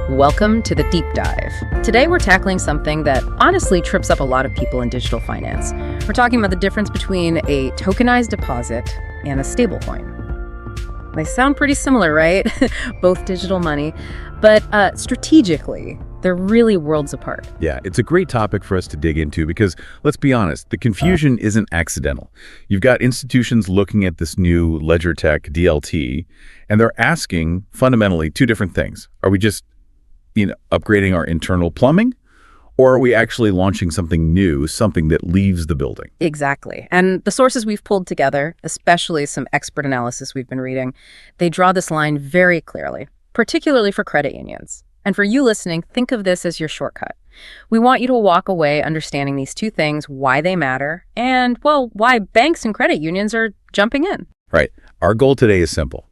Welcome to the Deep Dive. Today we're tackling something that honestly trips up a lot of people in digital finance. We're talking about the difference between a tokenized deposit and a stablecoin. They sound pretty similar, right? Both digital money, but strategically, they're really worlds apart. Yeah, it's a great topic for us to dig into because, let's be honest, the confusion isn't accidental. You've got institutions looking at this new ledger tech, DLT, and they're asking fundamentally two different things. Are we just upgrading our internal plumbing, or are we actually launching something new, something that leaves the building? Exactly. And the sources we've pulled together, especially some expert analysis we've been reading, they draw this line very clearly, particularly for credit unions. And for you listening, think of this as your shortcut. We want you to walk away understanding these two things, why they matter, and, well, why banks and credit unions are jumping in. Right. Our goal today is simple.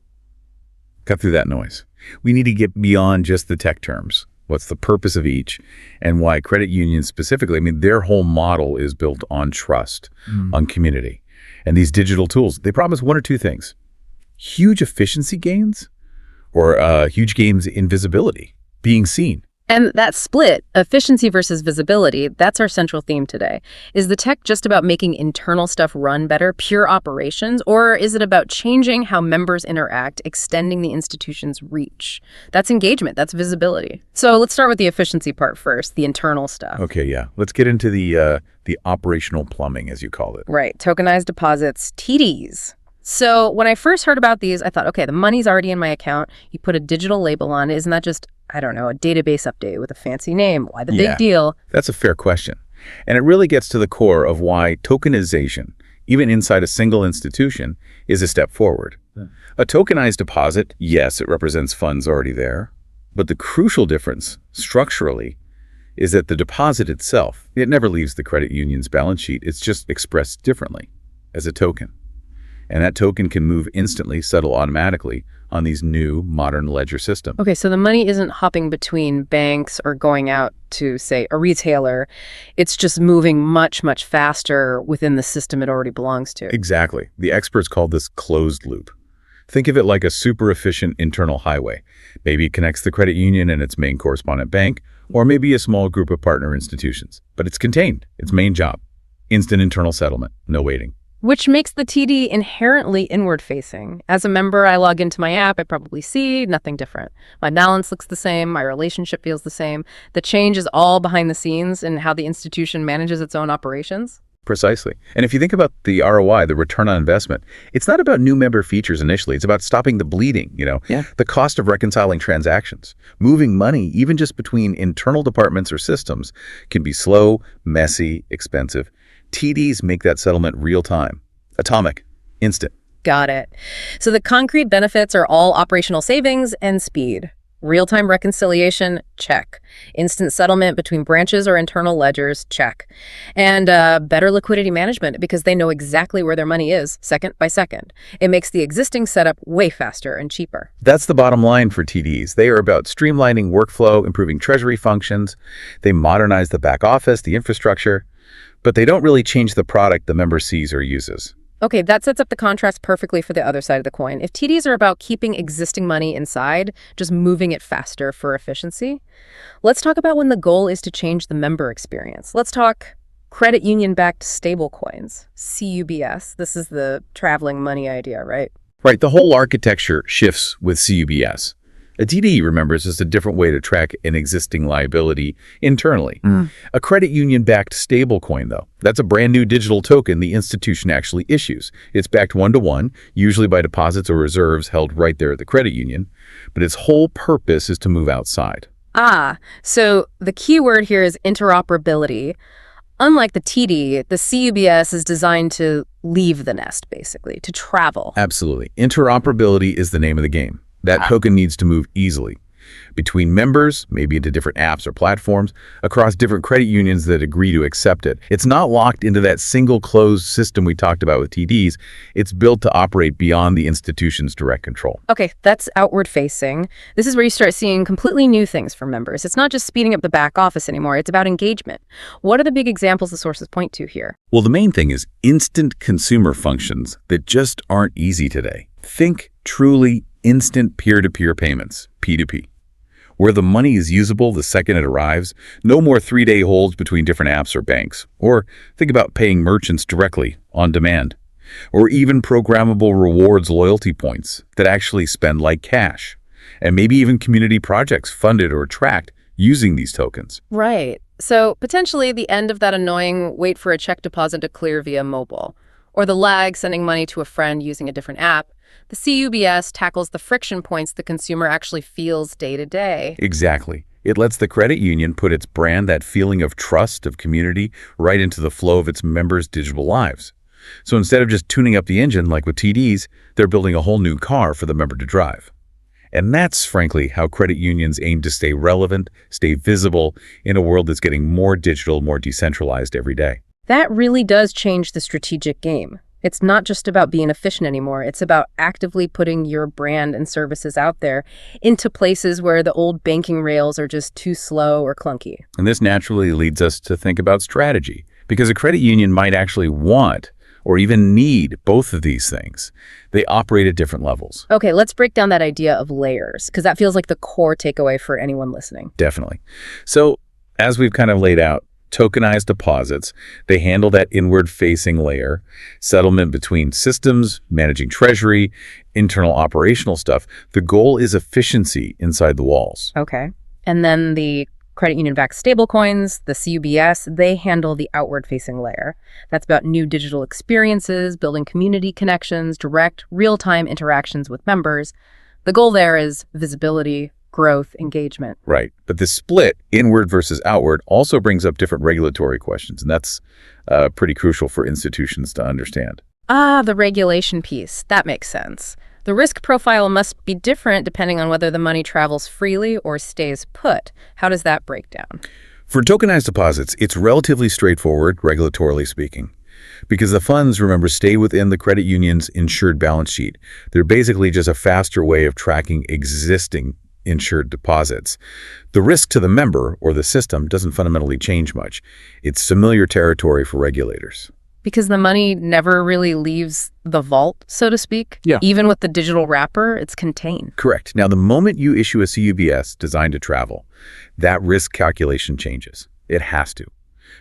Cut through that noise. We need to get beyond just the tech terms. What's the purpose of each, and why credit unions specifically, their whole model is built on trust, on community. And these digital tools, they promise one or two things: huge efficiency gains or huge gains in visibility, being seen. And that split, efficiency versus visibility, that's our central theme today. Is the tech just about making internal stuff run better, pure operations, or is it about changing how members interact, extending the institution's reach? That's engagement, that's visibility. So let's start with the efficiency part first, the internal stuff. Okay, yeah. Let's get into the operational plumbing, as you call it. Right, tokenized deposits, TDs. So when I first heard about these, I thought, okay, the money's already in my account. You put a digital label on it. Isn't that just, a database update with a fancy name? Why the big deal? That's a fair question. And it really gets to the core of why tokenization, even inside a single institution, is a step forward. Yeah. A tokenized deposit, yes, it represents funds already there. But the crucial difference, structurally, is that the deposit itself, it never leaves the credit union's balance sheet. It's just expressed differently as a token. And that token can move instantly, settle automatically on these new modern ledger systems. Okay, so the money isn't hopping between banks or going out to, say, a retailer. It's just moving much, much faster within the system it already belongs to. Exactly. The experts call this closed loop. Think of it like a super efficient internal highway. Maybe it connects the credit union and its main correspondent bank, or maybe a small group of partner institutions. But it's contained. Its main job: instant internal settlement, no waiting. Which makes the TD inherently inward-facing. As a member, I log into my app, I probably see nothing different. My balance looks the same, my relationship feels the same. The change is all behind the scenes in how the institution manages its own operations. Precisely. And if you think about the ROI, the return on investment, it's not about new member features initially. It's about stopping the bleeding, the cost of reconciling transactions. Moving money, even just between internal departments or systems, can be slow, messy, expensive. TDs make that settlement real-time, atomic, instant. Got it. So the concrete benefits are all operational savings and speed. Real-time reconciliation, check. Instant settlement between branches or internal ledgers, check. And better liquidity management because they know exactly where their money is, second by second. It makes the existing setup way faster and cheaper. That's the bottom line for TDs. They are about streamlining workflow, improving treasury functions. They modernize the back office, the infrastructure. But they don't really change the product the member sees or uses. Okay, that sets up the contrast perfectly for the other side of the coin. If TDs are about keeping existing money inside, just moving it faster for efficiency, let's talk about when the goal is to change the member experience. Let's talk credit union-backed stablecoins, CUBS. This is the traveling money idea, right? Right, the whole architecture shifts with CUBS. A TD, remember, is just a different way to track an existing liability internally. A credit union-backed stablecoin, though, that's a brand new digital token the institution actually issues. It's backed one-to-one, usually by deposits or reserves held right there at the credit union, but its whole purpose is to move outside. So the key word here is interoperability. Unlike the TD, the CUBS is designed to leave the nest, basically, to travel. Absolutely. Interoperability is the name of the game. That token needs to move easily between members, maybe into different apps or platforms, across different credit unions that agree to accept it. It's not locked into that single closed system we talked about with TDs. It's built to operate beyond the institution's direct control. Okay, that's outward facing. This is where you start seeing completely new things for members. It's not just speeding up the back office anymore. It's about engagement. What are the big examples the sources point to here? Well, the main thing is instant consumer functions that just aren't easy today. Think truly instant peer-to-peer payments, P2P. where the money is usable the second it arrives, no more 3-day holds between different apps or banks. Or think about paying merchants directly, on demand. Or even programmable rewards loyalty points that actually spend like cash. And maybe even community projects funded or tracked using these tokens. Right. So potentially the end of that annoying wait for a check deposit to clear via mobile, or the lag sending money to a friend using a different app. The CUBS tackles the friction points the consumer actually feels day to day. Exactly. It lets the credit union put its brand, that feeling of trust, of community, right into the flow of its members' digital lives. So instead of just tuning up the engine like with TDs, they're building a whole new car for the member to drive. And that's, frankly, how credit unions aim to stay relevant, stay visible in a world that's getting more digital, more decentralized every day. That really does change the strategic game. It's not just about being efficient anymore. It's about actively putting your brand and services out there into places where the old banking rails are just too slow or clunky. And this naturally leads us to think about strategy, because a credit union might actually want or even need both of these things. They operate at different levels. Okay, let's break down that idea of layers, because that feels like the core takeaway for anyone listening. Definitely. So as we've kind of laid out, tokenized deposits, they handle that inward-facing layer, settlement between systems, managing treasury, internal operational stuff. The goal is efficiency inside the walls. Okay. And then the credit union-backed stablecoins, the CUBS, they handle the outward-facing layer. That's about new digital experiences, building community connections, direct, real-time interactions with members. The goal there is visibility, growth, engagement. Right. But the split, inward versus outward, also brings up different regulatory questions, and that's pretty crucial for institutions to understand. The regulation piece. That makes sense. The risk profile must be different depending on whether the money travels freely or stays put. How does that break down? For tokenized deposits, it's relatively straightforward, regulatorily speaking, because the funds, remember, stay within the credit union's insured balance sheet. They're basically just a faster way of tracking existing insured deposits. The risk to the member or the system doesn't fundamentally change much. It's familiar territory for regulators. Because the money never really leaves the vault, so to speak. Yeah. Even with the digital wrapper, it's contained. Correct. Now, the moment you issue a CUBS designed to travel, that risk calculation changes. It has to.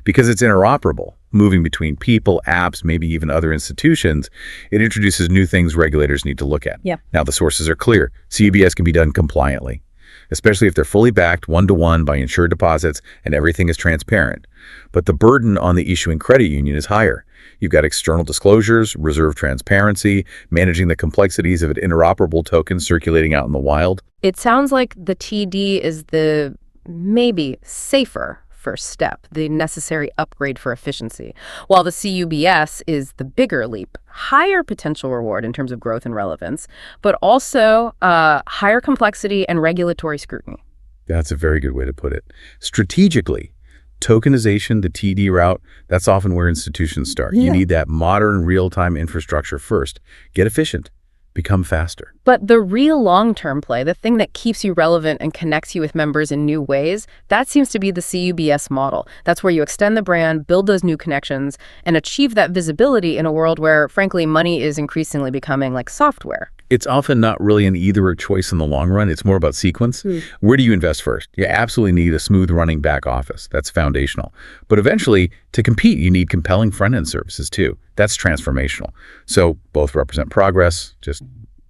Because it's interoperable, moving between people, apps, maybe even other institutions, it introduces new things regulators need to look at. Yeah. Now, the sources are clear. CUBS can be done compliantly, especially if they're fully backed one-to-one by insured deposits and everything is transparent. But the burden on the issuing credit union is higher. You've got external disclosures, reserve transparency, managing the complexities of an interoperable token circulating out in the wild. It sounds like the TD is the maybe safer first step, the necessary upgrade for efficiency, while the CUBS is the bigger leap, higher potential reward in terms of growth and relevance, but also higher complexity and regulatory scrutiny. That's a very good way to put it. Strategically, tokenization, the TD route, that's often where institutions start. Yeah. You need that modern real-time infrastructure first. Get efficient. Become faster. But the real long-term play, the thing that keeps you relevant and connects you with members in new ways, that seems to be the CUBS model. That's where you extend the brand, build those new connections, and achieve that visibility in a world where, frankly, money is increasingly becoming like software. It's often not really an either-or choice in the long run. It's more about sequence. Where do you invest first? You absolutely need a smooth running back office. That's foundational. But eventually, to compete, you need compelling front-end services too. That's transformational. So both represent progress, just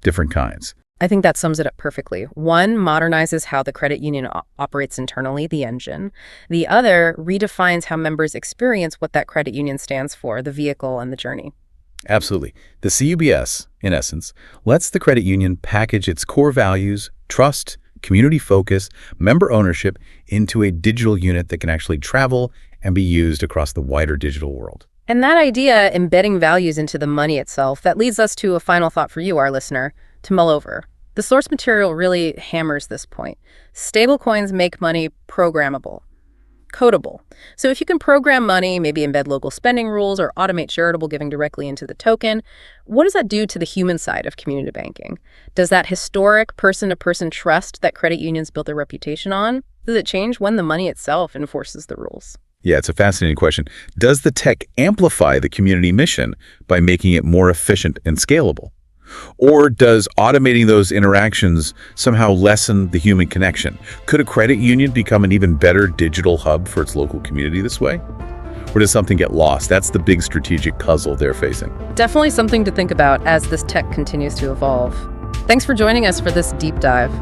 different kinds. I think that sums it up perfectly. One modernizes how the credit union operates internally, the engine. The other redefines how members experience what that credit union stands for, the vehicle and the journey. Absolutely. The CUBS, in essence, lets the credit union package its core values, trust, community focus, member ownership into a digital unit that can actually travel and be used across the wider digital world. And that idea, embedding values into the money itself, that leads us to a final thought for you, our listener, to mull over. The source material really hammers this point. Stablecoins make money programmable, codable. So if you can program money, maybe embed local spending rules or automate charitable giving directly into the token, what does that do to the human side of community banking? Does that historic person-to-person trust that credit unions built their reputation on, does it change when the money itself enforces the rules? Yeah, it's a fascinating question. Does the tech amplify the community mission by making it more efficient and scalable? Or does automating those interactions somehow lessen the human connection? Could a credit union become an even better digital hub for its local community this way? Or does something get lost? That's the big strategic puzzle they're facing. Definitely something to think about as this tech continues to evolve. Thanks for joining us for this deep dive.